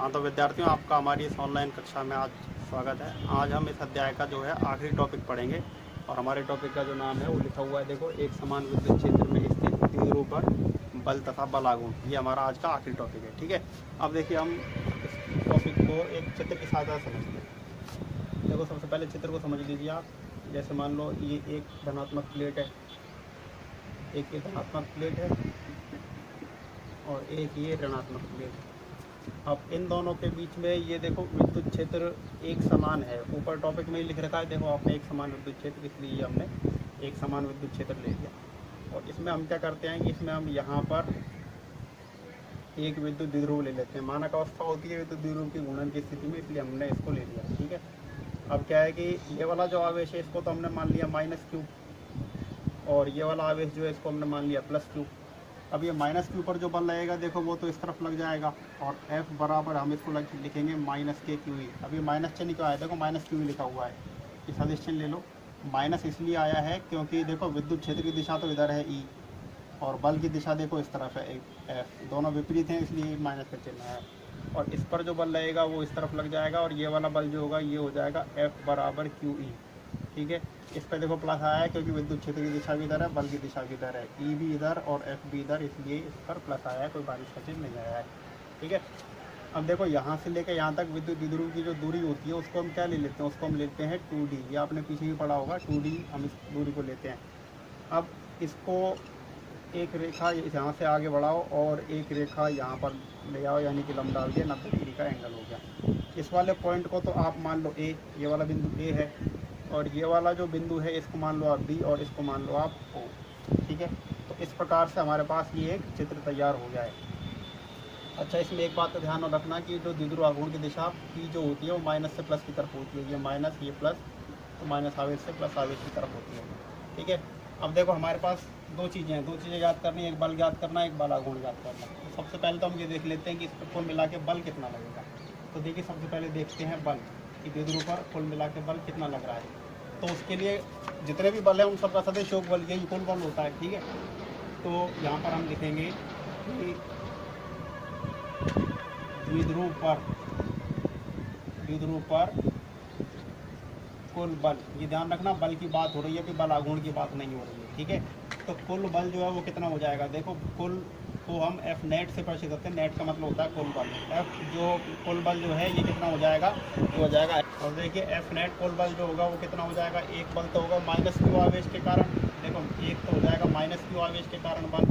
हाँ तो विद्यार्थियों, आपका हमारी इस ऑनलाइन कक्षा में आज स्वागत है। आज हम इस अध्याय का जो है आखिरी टॉपिक पढ़ेंगे और हमारे टॉपिक का जो नाम है वो लिखा हुआ है, देखो, एक समान विद्युत क्षेत्र में स्थित द्विध्रुव पर बल तथा बलागुण। ये हमारा आज का आखिरी टॉपिक है। ठीक है, अब देखिए हम इस टॉपिक को एक चित्र की सहायता से समझते हैं। देखो, सबसे पहले चित्र को समझ लीजिए आप। जैसे मान लो ये एक धनात्मक प्लेट है, एक ये धनात्मक प्लेट है और एक ये ऋणात्मक प्लेट है। अब इन दोनों के बीच में ये देखो विद्युत क्षेत्र एक समान है। ऊपर टॉपिक में ही लिख रखा है, देखो आपने एक समान विद्युत क्षेत्र, इसलिए हमने एक समान विद्युत क्षेत्र ले लिया। और इसमें हम क्या करते हैं कि इसमें हम यहाँ पर एक विद्युत द्विध्रुव ले लेते हैं। मानक अवस्था होती है विद्युत द्विध्रुव की गुणन की स्थिति में, इसलिए हमने इसको ले लिया। ठीक है, अब क्या है कि ये वाला जो आवेश है इसको तो हमने मान लिया -q, और ये वाला आवेश जो है इसको हमने मान लिया +q। अब ये -q पर जो बल लगेगा देखो वो तो इस तरफ लग जाएगा, और F बराबर हम इसको लिखेंगे -kqe। अब ये माइनस चिन्ह क्यों आया, देखो -q लिखा हुआ है, ये सदिश चिन्ह ले लो। माइनस इसलिए आया है क्योंकि देखो विद्युत क्षेत्र की दिशा तो इधर है E, और बल की दिशा देखो इस तरफ है F, दोनों विपरीत हैं इसलिए माइनस का चिन्ह है। और इस पर जो बल लगेगा वो इस तरफ लग जाएगा, और ये वाला बल जो होगा ये हो जाएगा F बराबर QE। ठीक है, इस पर देखो प्लस आया है क्योंकि विद्युत क्षेत्र की दिशा भी इधर है, बल की दिशा भी इधर है, ई भी इधर और एफ भी इधर, इसलिए इस पर प्लस आया है, कोई बारिश का चिन्ह नहीं आया है। ठीक है, अब देखो यहाँ से लेकर यहाँ तक विद्युत द्विध्रुव की जो दूरी होती है उसको हम क्या ले लेते हैं, उसको हम लेते हैं 2D। ये आपने पीछे भी पढ़ा होगा, 2D हम इस दूरी को लेते हैं। अब इसको एक रेखा यहाँ से आगे बढ़ाओ और एक रेखा यहाँ पर ले आओ, यानी कि लंब डाल दिया, 90 डिग्री का एंगल हो गया। इस वाले पॉइंट को तो आप मान लो ए, ये वाला बिंदु ए है, और ये वाला जो बिंदु है इसको मान लो आप बी, और इसको मान लो आप ओ। ठीक है, तो इस प्रकार से हमारे पास ये एक चित्र तैयार हो जाए। अच्छा, इसमें एक बात का ध्यान में रखना कि जो द्विध्रुव आघूर्ण की दिशा की जो होती है वो माइनस से प्लस की तरफ होती है। ये माइनस, ये प्लस, तो माइनस आवेश से प्लस आवेश की तरफ होती है। ठीक है, अब देखो हमारे पास दो चीज़ें याद करनी, एक बल याद करना, एक बल आघूर्ण याद करना। तो सबसे पहले तो हम ये देख लेते हैं कि इस पर कुल मिला के बल कितना लगेगा। तो देखिए, सबसे पहले देखते हैं बल कि द्विध्रुव पर कुल मिला के बल कितना लग रहा है। तो उसके लिए जितने भी बल हैं उन सबका सदिश योग बल, यही कुल बल होता है। ठीक है, तो यहाँ पर हम लिखेंगे कि द्विध्रुव पर कुल बल, ये ध्यान रखना बल की बात हो रही है, कि बल आघूर्ण की बात नहीं हो रही है। ठीक है, तो कुल बल जो है वो कितना हो जाएगा, देखो कुल को हम F नेट से परिचित करते हैं। नेट का मतलब होता है कुल बल। F जो कुल बल जो है ये कितना हो जाएगा, ये हो जाएगा, और देखिए F नेट कुल बल जो होगा वो कितना हो जाएगा, एक बल तो होगा -q आवेश के कारण, देखो एक तो हो जाएगा -q आवेश के कारण बल,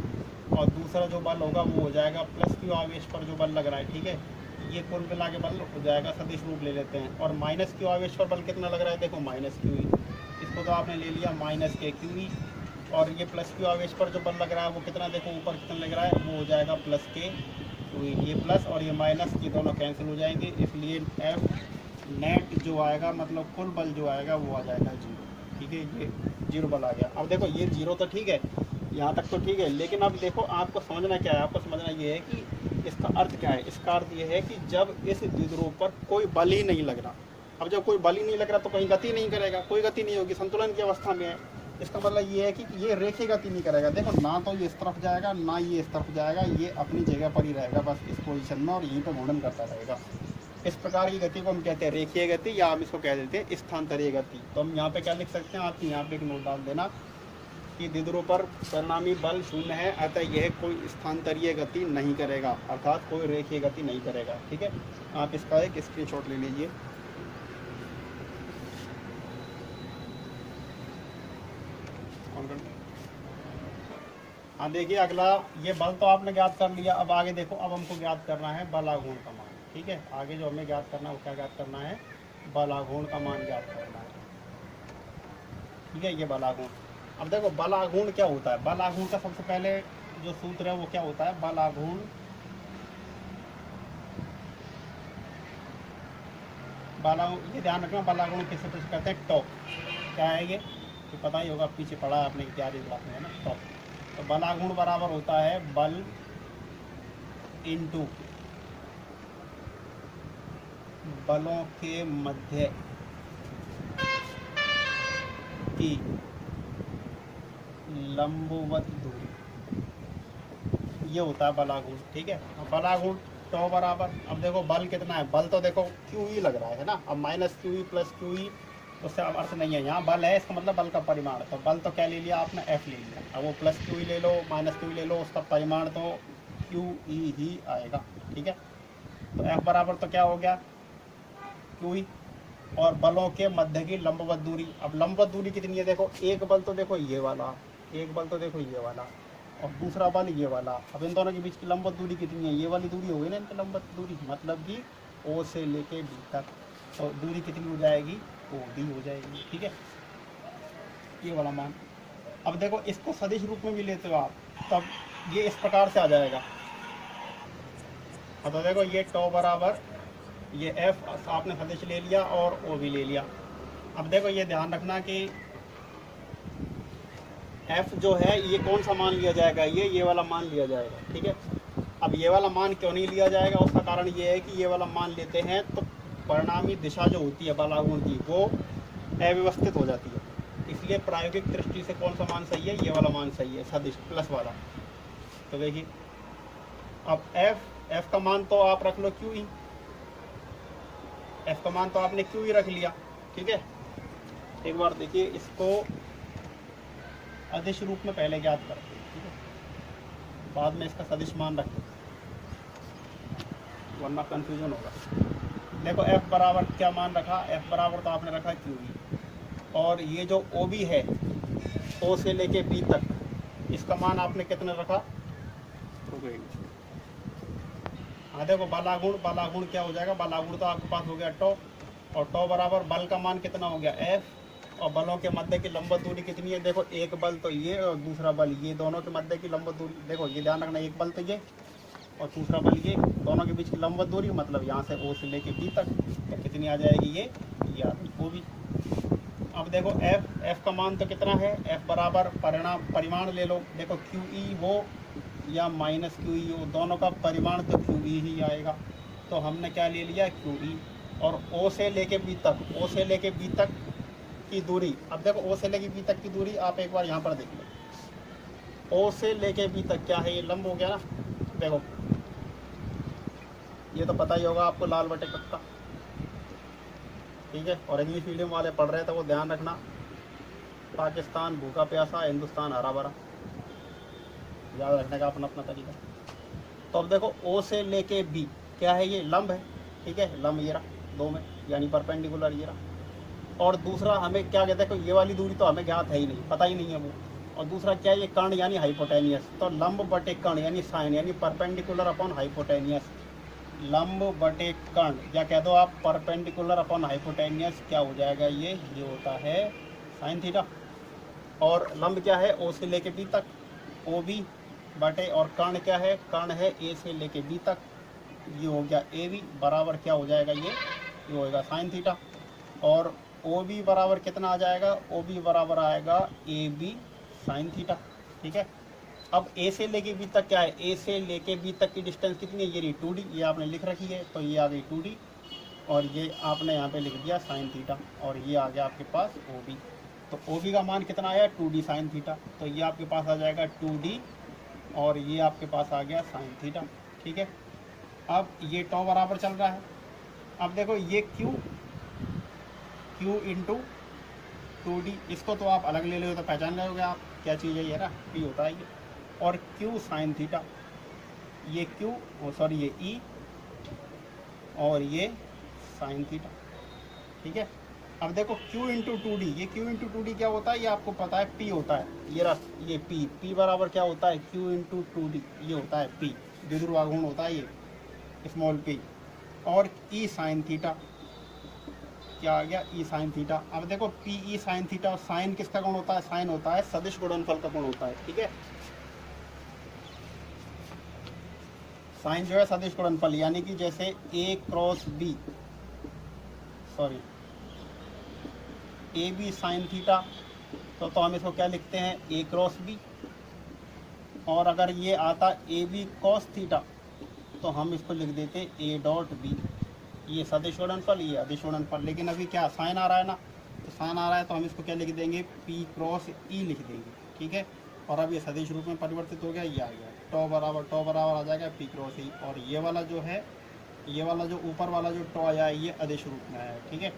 और दूसरा जो बल होगा वो हो जाएगा +q आवेश पर जो बल लग रहा है। ठीक है, ये कुल मिला के बल हो जाएगा, सदिश रूप ले लेते हैं। और -q आवेश पर बल कितना लग रहा है, देखो -qe, इसको तो आपने ले लिया -kqe, और ये +q आवेश पर जो बल लग रहा है वो कितना, देखो ऊपर कितना लग रहा है, वो हो जाएगा +k, ये प्लस और ये माइनस, ये दोनों कैंसिल हो जाएंगे, इसलिए F नेट जो आएगा, मतलब कुल बल जो आएगा वो आ जाएगा 0। ठीक है, ये 0 बल आ गया। अब देखो ये 0 तो ठीक है, यहाँ तक तो ठीक है, लेकिन अब देखो आपको समझना क्या है, आपको समझना ये है कि इसका अर्थ क्या है। इसका अर्थ ये है कि जब इस द्विध्रुव पर कोई बल ही नहीं लग रहा, अब जब कोई बल ही नहीं लग रहा तो कहीं गति नहीं करेगा, कोई गति नहीं होगी, संतुलन की अवस्था में है। इसका मतलब ये है कि ये रेखीय गति नहीं करेगा। देखो, ना तो ये इस तरफ जाएगा ना ये इस तरफ जाएगा, ये अपनी जगह पर ही रहेगा बस इस पोजीशन में, और यहीं पर घूर्णन करता रहेगा। इस प्रकार की गति को हम कहते हैं रेखीय गति, या हम इसको कह देते हैं स्थानांतरीय गति। तो हम यहाँ पे क्या लिख सकते हैं, आप यहाँ पे एक नोट डाल देना कि द्विध्रुव पर परिणामी बल 0 है, अतः यह कोई स्थानांतरीय गति नहीं करेगा, अर्थात कोई रेखीय गति नहीं करेगा। ठीक है, आप इसका एक स्क्रीनशॉट ले लीजिए। हाँ, देखिए अगला, ये बल तो आपने ज्ञात कर लिया। अब आगे देखो, अब हमको ज्ञात करना है बल आघूर्ण का मान। ठीक है, आगे जो हमें ज्ञात करना है वो क्या ज्ञात करना है, बल आघूर्ण का मान ज्ञात करना है। ठीक है, ये बल आघूर्ण। अब देखो बल आघूर्ण क्या होता है, बल आघूर्ण का सबसे पहले जो सूत्र है वो क्या होता है, बल आघूर्ण ये ध्यान रखना, बल आघूर्ण किससे प्रश्न करते हैं, टॉर्क। क्या है ये, तो पता ही होगा, पीछे पढ़ा है आपने इत्यादि क्लास में, है ना, टॉर्क। तो बल आघूर्ण बराबर होता है बल इंटू बलों के मध्य की लंबवत दूरी, ये होता है बल आघूर्ण। ठीक है, बल आघूर्ण टॉ बराबर, अब देखो बल कितना है, बल तो देखो क्यू ई लग रहा है ना, अब minus Q E plus Q E, उससे अब अर्थ नहीं है, यहाँ बल है इसका मतलब बल का परिमाण, तो बल तो क्या ले लिया आपने, एफ ले लिया, अब वो प्लस क्यू ई ले लो माइनस क्यू ई ले लो, उसका परिमाण तो क्यू ई ही आएगा, ठीक है। तो एफ बराबर तो क्या हो गया, क्यू ई, और बलों के मध्य की लंबवत दूरी, अब लंबवत दूरी कितनी है, देखो एक बल तो देखो ये वाला, एक बल तो देखो ये वाला, और दूसरा बल ये वाला, अब इन दोनों के बीच की लंबवत दूरी कितनी है, ये वाली दूरी हो गई ना इनकी लंबवत दूरी, मतलब कि ओ से लेके बी तक, और दूरी कितनी हो जाएगी, ओ डी हो जाएगी, ठीक है, ये वाला मान। अब देखो इसको सदिश रूप में भी लेते हो आप, तब ये इस प्रकार से आ जाएगा, तो देखो ये टॉ बराबर ये एफ आपने सदिश ले लिया और ओ भी ले लिया। अब देखो ये ध्यान रखना कि एफ जो है ये कौन सा मान लिया जाएगा, ये वाला मान लिया जाएगा, ठीक है। अब ये वाला मान क्यों नहीं लिया जाएगा, उसका कारण ये है कि ये वाला मान लेते हैं तो परिणामी दिशा जो होती है बलागुण की वो अव्यवस्थित हो जाती है, इसलिए प्रायोगिक दृष्टि से कौन सा मान सही है, ये वाला मान सही है, सदिश प्लस वाला। तो देखिए अब एफ का मान तो आप रख लो क्यू ई, एफ का मान तो आपने क्यू ही रख लिया, ठीक है। एक बार देखिए इसको अदिश रूप में पहले ज्ञात करते हैं, ठीक है, बाद में इसका सदिश मान रखते हैं, वरना कंफ्यूजन होगा। देखो एफ बराबर क्या मान रखा, एफ बराबर तो आपने रखा क्यू ही, और ये जो ओ बी है ओ से लेके बी तक, इसका मान आपने कितने रखा, हाँ देखो बलागुण क्या हो जाएगा, बलागुण तो आपके पास हो गया टॉ, और टॉ बराबर बल का मान कितना हो गया एफ, और बलों के मध्य की लंबवत दूरी कितनी है, देखो एक बल तो ये और दूसरा बल ये, दोनों के मध्य की लंबवत दूरी, देखो ये ध्यान रखना, एक बल तो ये और दूसरा बल ये, दोनों के बीच की लंबवत दूरी मतलब यहाँ से ओ से लेके बी तक, तो कितनी आ जाएगी ये ओ बी। अब देखो एफ का मान तो कितना है, एफ बराबर परिमाण ले लो, देखो क्यू ई वो या माइनस क्यू ई हो, दोनों का परिमाण तो क्यू ई ही आएगा, तो हमने क्या ले लिया क्यू ई, और ओ से लेके बी तक, ओ से लेके बी तक की दूरी, अब देखो ओ से लेके बी तक की दूरी आप एक बार यहाँ पर देख लो, ओ से लेके बी तक क्या है, ये लंब हो गया ना, देखो ये तो पता ही होगा आपको, लाल बटे कक्का, ठीक है। और इंग्लिश मीडियम वाले पढ़ रहे थे वो ध्यान रखना, पाकिस्तान भूखा प्यासा, हिंदुस्तान हरा भरा, याद रखने का अपना अपना तरीका। तो अब देखो ओ से लेके बी क्या है, ये लंब है, ठीक है, लंब ये रहा दो में, यानी परपेंडिकुलर ये रहा, और दूसरा हमें क्या कहते हैं, ये वाली दूरी तो हमें ज्ञात है ही नहीं, पता ही नहीं है वो, और दूसरा क्या है, ये कर्ण यानी हाइपोटेनियस, तो लंब बटे कर्ण यानी साइन, यानी परपेंडिकुलर अपॉन हाइपोटेनियस, लंब बटे कर्ण, या कह दो आप परपेंडिकुलर अपॉन हाइपोटेनियस, क्या हो जाएगा ये होता है साइन थीटा। और लंब क्या है, ओ से लेके बी तक, ओ बी बटे, और कर्ण क्या है, कर्ण है ए से लेके बी तक, ये हो गया ए बी बराबर क्या हो जाएगा, ये होएगा साइन थीटा। और ओ बी बराबर कितना आ जाएगा, ओ बी बराबर आएगा ए बी साइन थीटा, ठीक है। अब ए से लेके बी तक क्या है, ए से लेके बी तक की डिस्टेंस कितनी है, ये रही 2d, ये आपने लिख रखी है, तो ये आ गई 2d, और ये आपने यहाँ पे लिख दिया साइन थीटा, और ये आ गया आपके पास ओ बी, तो ओ बी का मान कितना आया 2d साइन थीटा, तो ये आपके पास आ जाएगा 2d, और ये आपके पास आ गया साइन थीटा, ठीक है। अब ये टॉ बराबर चल रहा है, अब देखो ये क्यू इंटू 2d, इसको तो आप अलग ले लो तो पहचान लोगे आप क्या चीज़ है, ये ना पी होता है ये, और क्यू साइन थीटा, ये क्यू सॉरी ये ई, और ये साइन थीटा, ठीक है। अब देखो q इंटू 2d, ये q इंटू 2d क्या होता है, ये आपको पता है p होता है, ये p बराबर क्या होता है, q इंटू 2d, ये होता है p, द्विध्रुवागुण होता है ये स्मॉल p, और e साइन थीटा, क्या आ गया e साइन थीटा। अब देखो p e साइन थीटा, और साइन किसका गुण होता है, साइन होता है सदिश गुणनफल का गुण होता है, ठीक है। साइन जो है सदिश गुणनफल, यानी कि जैसे a cross b, sorry A B sine theta, तो हम इसको क्या लिखते हैं a क्रॉस b, और अगर ये आता ए बी कॉस थीटा तो हम इसको लिख देते a डॉट b, ये सदिश गुणनफल, ये अदिश गुणनफल। लेकिन अभी क्या साइन आ रहा है ना, तो साइन आ रहा है तो हम इसको क्या लिख देंगे p क्रॉस e लिख देंगे, ठीक है। और अब ये सदिश रूप में परिवर्तित हो गया, ये आ गया टॉ बराबर आ जाएगा पी क्रॉस ई। और ये वाला जो है, ये वाला जो ऊपर वाला जो टॉ आया है ये अदिश रूप में आया है, ठीक है।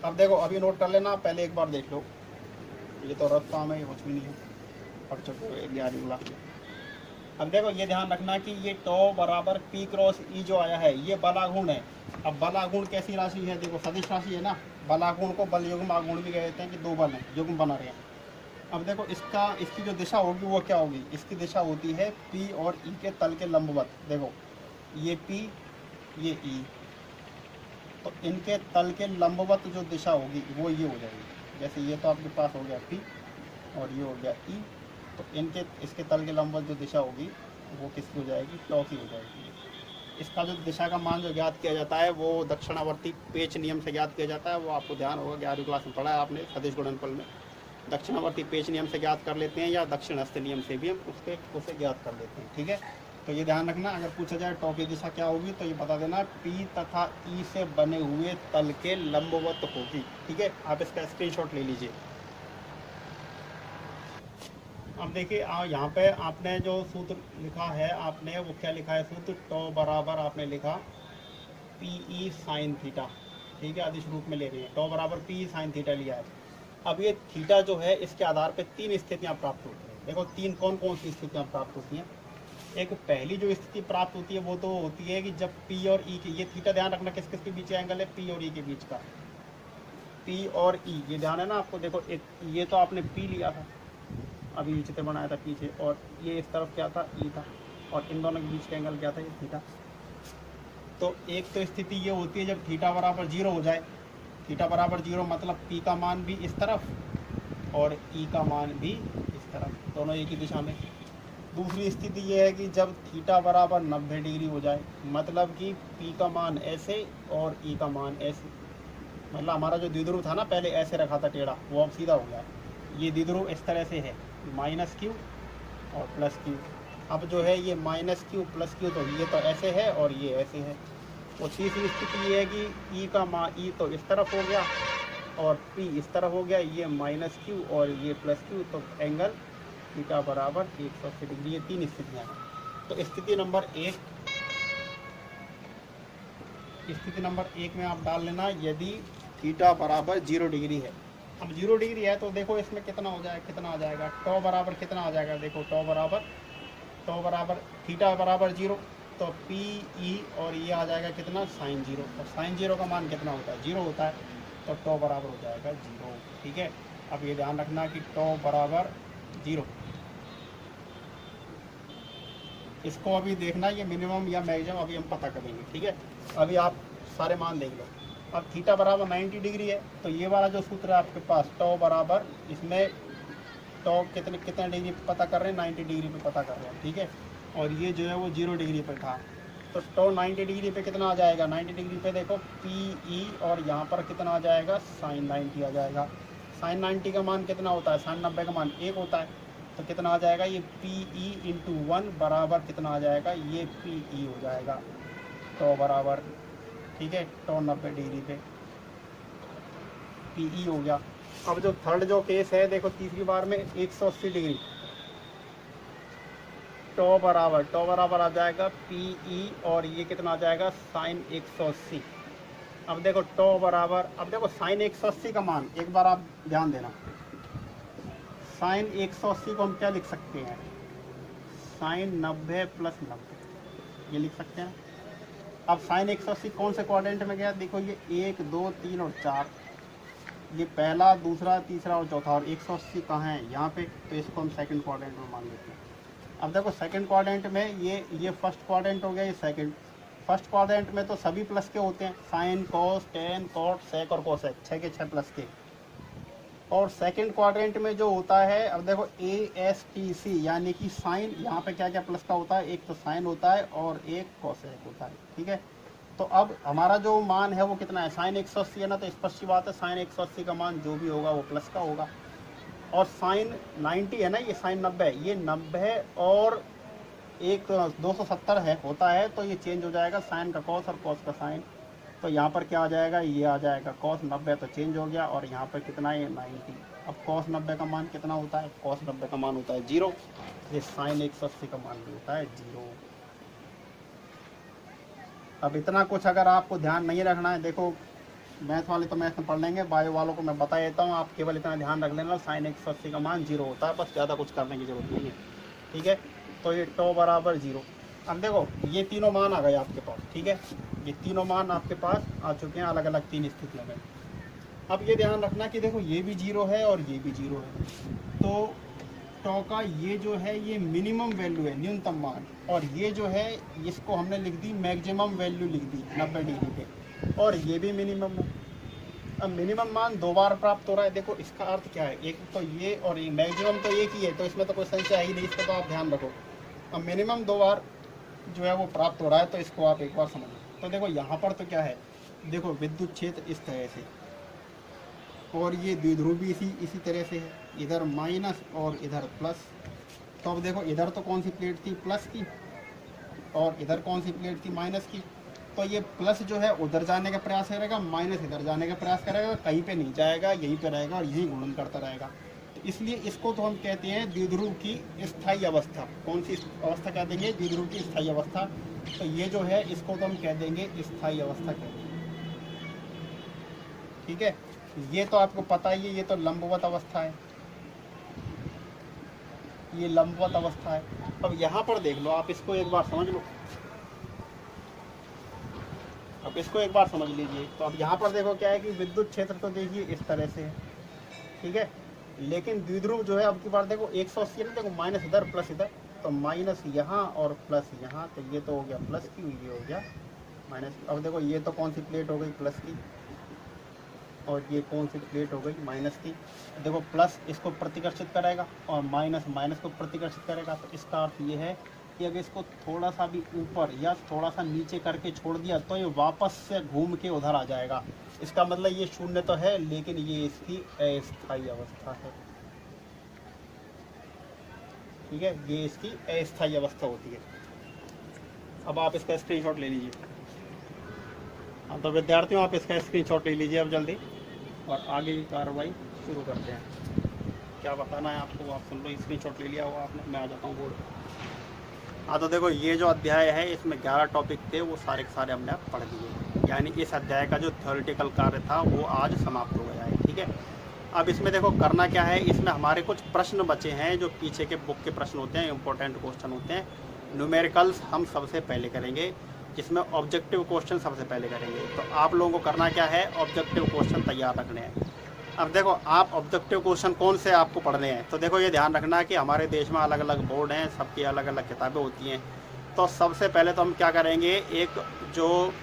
अब देखो, अभी नोट कर लेना, पहले एक बार देख लो, ये तो रफ काम है, ये कुछ भी नहीं है। अब चलो 11वीं क्लास में अब देखो, ये ध्यान रखना कि ये टॉ बराबर पी क्रॉस ई जो आया है ये बलागुण है। अब बलागुण कैसी राशि है, देखो सदिश राशि है ना, बलागुण को बल युग्म आगुण भी कहते हैं कि दो बल हैं युग्म बना रहे हैं। अब देखो इसकी जो दिशा होगी वो क्या होगी, इसकी दिशा होती है पी और ई के तल के लंबवत। देखो ये पी ये ई, तो इनके तल के लंबवत जो दिशा होगी वो ये हो जाएगी। जैसे ये तो आपके पास हो गया पी और ये हो गया ई, तो इसके तल के लंबवत जो दिशा होगी वो किसकी हो जाएगी, टॉ की हो जाएगी। इसका जो दिशा का मान जो ज्ञात किया जाता है वो दक्षिणावर्ती पेच नियम से ज्ञात किया जाता है। वो आपको ध्यान होगा, 11वीं क्लास में पढ़ा है आपने सदिश गुणनफल में। दक्षिणावर्ती पेच नियम से ज्ञात कर लेते हैं या दक्षिण हस्त नियम से भी हम उसे ज्ञात कर लेते हैं, ठीक है। तो ये ध्यान रखना, अगर पूछा जाए टॉ की दिशा क्या होगी तो ये बता देना पी तथा ई से बने हुए तल के लंबवत होगी, ठीक है। आप इसका स्क्रीनशॉट ले लीजिए। अब देखिए यहाँ पे आपने जो सूत्र लिखा है आपने वो क्या लिखा है, सूत्र टॉ बराबर आपने लिखा पी ई साइन थीटा, ठीक है, अदिश रूप में ले रही है, टॉ बराबर पी ई साइन थीटा लिया है। अब ये थीटा जो है इसके आधार पे तीन स्थितियाँ प्राप्त होती हैं। देखो तीन कौन कौन सी स्थितियाँ प्राप्त होती हैं। एक पहली जो स्थिति प्राप्त होती है वो तो होती है कि जब पी और ई की, ये थीटा ध्यान रखना किस किस के बीच एंगल है, पी और ई के बीच का, पी और ई ये ध्यान है ना आपको। देखो एक ये तो आपने पी लिया था, अभी चित्र बनाया था पीछे, और ये इस तरफ क्या था, ई था, और इन दोनों के बीच का एंगल क्या था, ये थीटा। तो एक तो स्थिति ये होती है जब थीटा बराबर 0 हो जाए। थीटा बराबर 0 मतलब पी का मान भी इस तरफ और ई का मान भी इस तरफ, दोनों एक ही दिशा में। दूसरी स्थिति ये है कि जब थीटा बराबर 90 डिग्री हो जाए, मतलब कि पी का मान ऐसे और ई का मान ऐसे। मतलब हमारा जो द्विध्रुव था ना पहले ऐसे रखा था टेढ़ा, वो अब सीधा हो गया। ये द्विध्रुव इस तरह से है, माइनस क्यू और प्लस क्यू। अब जो है ये माइनस क्यू प्लस क्यू, तो ये तो ऐसे है और ये ऐसे है। और तीसरी स्थिति ये है कि ई का मान, ई तो इस तरफ हो गया और पी इस तरफ हो गया, ये माइनस क्यू और ये प्लस क्यू, तो एंगल थीटा बराबर 180 डिग्री। ये तीन स्थितियाँ हैं। तो स्थिति नंबर एक में आप डाल लेना यदि थीटा बराबर 0 डिग्री है। अब 0 डिग्री है तो देखो इसमें कितना हो जाएगा, कितना आ जाएगा, टॉ बराबर कितना आ जाएगा। देखो टॉ बराबर थीटा बराबर 0, तो पी ई और ये आ जाएगा कितना, साइन 0। और साइन 0 का मान कितना होता है, 0 होता है, तो टॉ बराबर हो जाएगा 0, ठीक है। अब ये ध्यान रखना कि टॉ बराबर 0, इसको अभी देखना ये मिनिमम या मैक्सिमम अभी हम पता करेंगे, ठीक है। अभी आप सारे मान देख लो। अब थीटा बराबर 90 डिग्री है, तो ये वाला जो सूत्र है आपके पास टॉ बराबर, इसमें टॉ कितने डिग्री पे पता कर रहे हैं, 90 डिग्री पे पता कर रहे हैं, ठीक है। और ये जो है वो 0 डिग्री पे था, तो टॉ 90 डिग्री पे कितना आ जाएगा, 90 डिग्री पे देखो पी ई और यहाँ पर कितना आ जाएगा, साइन 90 आ जाएगा। साइन 90 का मान कितना होता है, साइन 90 का मान 1 होता है, तो कितना आ जाएगा, ये पी ई इंटू 1 बराबर कितना आ जाएगा, ये पी ई हो जाएगा टॉ बराबर, ठीक है। टॉ 90 डिग्री पे पी ई हो गया। अब जो थर्ड जो केस है देखो तीसरी बार में 180 डिग्री, टॉ बराबर आ जाएगा पी ई और ये कितना आ जाएगा, साइन 180। अब देखो टॉ बराबर, अब देखो साइन 180 का मान एक बार आप ध्यान देना, साइन 180 को हम क्या लिख सकते हैं, साइन 90 प्लस 90 ये लिख सकते हैं। अब साइन 180 कौन से क्वाड्रेंट में गया, देखो ये 1 2 3 और 4, ये पहला दूसरा तीसरा और चौथा, और 180 कहाँ है, यहाँ पे, तो इसको हम सेकंड क्वाड्रेंट में मान लेते हैं। अब देखो सेकंड क्वाड्रेंट में ये फर्स्ट क्वाड्रेंट हो गया, ये सेकंड। फर्स्ट क्वाड्रेंट में तो सभी प्लस के होते हैं, sine cos tan cot sec और कोसेक, 6 के 6 प्लस के। और सेकंड क्वाड्रेंट में जो होता है, अब देखो ए एस टी सी, यानी कि साइन, यहाँ पे क्या क्या प्लस का होता है, एक तो साइन होता है और एक कोसेक होता है, ठीक है। तो अब हमारा जो मान है वो कितना है, साइन 180 है ना, तो स्पष्ट बात है साइन 180 का मान जो भी होगा वो प्लस का होगा। और साइन 90 है ना, ये साइन 90, ये 90 और एक 270 है होता है, तो ये चेंज हो जाएगा, साइन का कॉस और कॉस का साइन, तो यहाँ पर क्या आ जाएगा, ये आ जाएगा cos 90 तो चेंज हो गया, और यहाँ पर कितना है 90। अब cos 90 का मान कितना होता है, cos 90 का मान होता है 0, ये sin 180 का मान भी होता है 0। अब इतना कुछ अगर आपको ध्यान नहीं रखना है, देखो मैथ वाले तो मैथ में पढ़ लेंगे, बायो वालों को मैं बता देता हूँ, आप केवल इतना ध्यान रख लेना sin 180 का मान 0 होता है, बस ज़्यादा कुछ करने की जरूरत नहीं है, ठीक है। तो ये टो बराबर 0। अब देखो ये तीनों मान आ गए आपके पास, ठीक है, ये तीनों मान आपके पास आ चुके हैं अलग अलग 3 स्थितियों में। अब ये ध्यान रखना कि देखो ये भी 0 है और ये भी 0 है, तो टो का ये जो है ये मिनिमम वैल्यू है, न्यूनतम मान, और ये जो है इसको हमने लिख दी मैक्सिमम वैल्यू लिख दी 90 डिग्री पे, और ये भी मिनिमम है। अब मिनिमम मान 2 बार प्राप्त हो रहा है, देखो इसका अर्थ क्या है, एक तो ये और ये मैक्सिमम तो एक ही है, तो इसमें तो कोई संशय ही नहीं, इसको तो आप ध्यान रखो। अब मिनिमम 2 बार जो है वो प्राप्त हो रहा है, तो इसको आप एक बार समझो। तो देखो यहाँ पर तो क्या है, देखो विद्युत क्षेत्र इस तरह से, और ये द्विध्रुव भी इसी तरह से है, इधर माइनस और इधर प्लस। तो अब देखो इधर तो कौन सी प्लेट थी, प्लस की, और इधर कौन सी प्लेट थी, माइनस की। तो ये प्लस जो है उधर जाने का प्रयास करेगा, माइनस इधर जाने का प्रयास करेगा, कहीं पे नहीं जाएगा, यहीं पे रहेगा और यहीं गुणन करता रहेगा। तो इसलिए इसको तो हम कहते हैं द्विध्रुव की स्थायी अवस्था। कौन सी अवस्था कह देंगे, द्विध्रुव की स्थायी अवस्था। तो ये जो है इसको तो हम कह देंगे स्थायी अवस्था कह देंगे, ठीक है। ये तो आपको पता ही है, ये तो लंबवत अवस्था है, ये लंबवत अवस्था है। अब यहाँ पर देख लो, आप इसको एक बार समझ लो, अब इसको एक बार समझ लीजिए। तो अब यहाँ पर देखो क्या है कि विद्युत क्षेत्र तो देखिए इस तरह से है, ठीक है, लेकिन द्विध्रुव जो है अब की बार देखो 180 है, देखो माइनस इधर प्लस इधर, तो माइनस यहाँ और प्लस यहाँ, तो ये तो हो गया प्लस की, ये हो गया माइनस। अब देखो ये तो कौन सी प्लेट हो गई, प्लस की, और ये कौन सी प्लेट हो गई, माइनस की। देखो प्लस इसको प्रतिकर्षित करेगा और माइनस माइनस को प्रतिकर्षित करेगा। तो इसका अर्थ ये है कि अगर इसको थोड़ा सा भी ऊपर या थोड़ा सा नीचे करके छोड़ दिया तो ये वापस से घूम के उधर आ जाएगा। इसका मतलब ये शून्य तो है, लेकिन ये इसकी अस्थायी अवस्था है, ठीक है, ये इसकी अस्थायी अवस्था होती है। अब आप इसका स्क्रीनशॉट ले लीजिए। हाँ तो विद्यार्थियों, आप इसका स्क्रीनशॉट ले लीजिए अब जल्दी, और आगे की कार्रवाई शुरू करते हैं। क्या बताना है आपको, आप सुन लो, स्क्रीनशॉट ले लिया होगा आपने, मैं आ जाता हूँ बोर्ड। हाँ तो देखो ये जो अध्याय है इसमें 11 टॉपिक थे, वो सारे के सारे हमने पढ़ दिए, यानी इस अध्याय का जो थ्योरेटिकल कार्य था वो आज समाप्त हो गया है, ठीक है। अब इसमें देखो करना क्या है, इसमें हमारे कुछ प्रश्न बचे हैं जो पीछे के बुक के प्रश्न होते हैं, इंपॉर्टेंट क्वेश्चन होते हैं। न्यूमेरिकल्स हम सबसे पहले करेंगे, जिसमें ऑब्जेक्टिव क्वेश्चन सबसे पहले करेंगे। तो आप लोगों को करना क्या है, ऑब्जेक्टिव क्वेश्चन तैयार रखने हैं। अब देखो आप ऑब्जेक्टिव क्वेश्चन कौन से आपको पढ़ने हैं, तो देखो ये ध्यान रखना कि हमारे देश में अलग अलग बोर्ड हैं, सबकी अलग अलग किताबें होती हैं। तो सबसे पहले तो हम क्या करेंगे, एक जो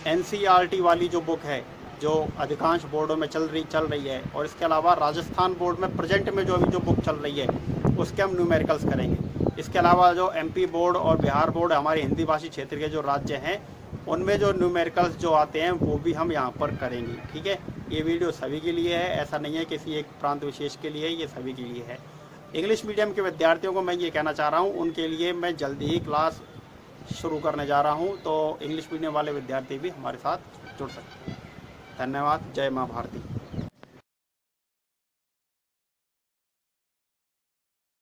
NCERT वाली जो बुक है जो अधिकांश बोर्डों में चल रही है, और इसके अलावा राजस्थान बोर्ड में प्रेजेंट में जो अभी जो बुक चल रही है उसके हम न्यूमेरिकल्स करेंगे। इसके अलावा जो MP बोर्ड और बिहार बोर्ड हमारे हिंदी भाषी क्षेत्र के जो राज्य हैं उनमें जो न्यूमेरिकल्स जो आते हैं वो भी हम यहाँ पर करेंगे, ठीक है। ये वीडियो सभी के लिए है, ऐसा नहीं है किसी एक प्रांत विशेष के लिए, ये सभी के लिए है। इंग्लिश मीडियम के विद्यार्थियों को मैं ये कहना चाह रहा हूँ, उनके लिए मैं जल्दी ही क्लास शुरू करने जा रहा हूँ, तो इंग्लिश मीडियम वाले विद्यार्थी भी हमारे साथ जुड़ सकते हैं। धन्यवाद। जय माँ भारती।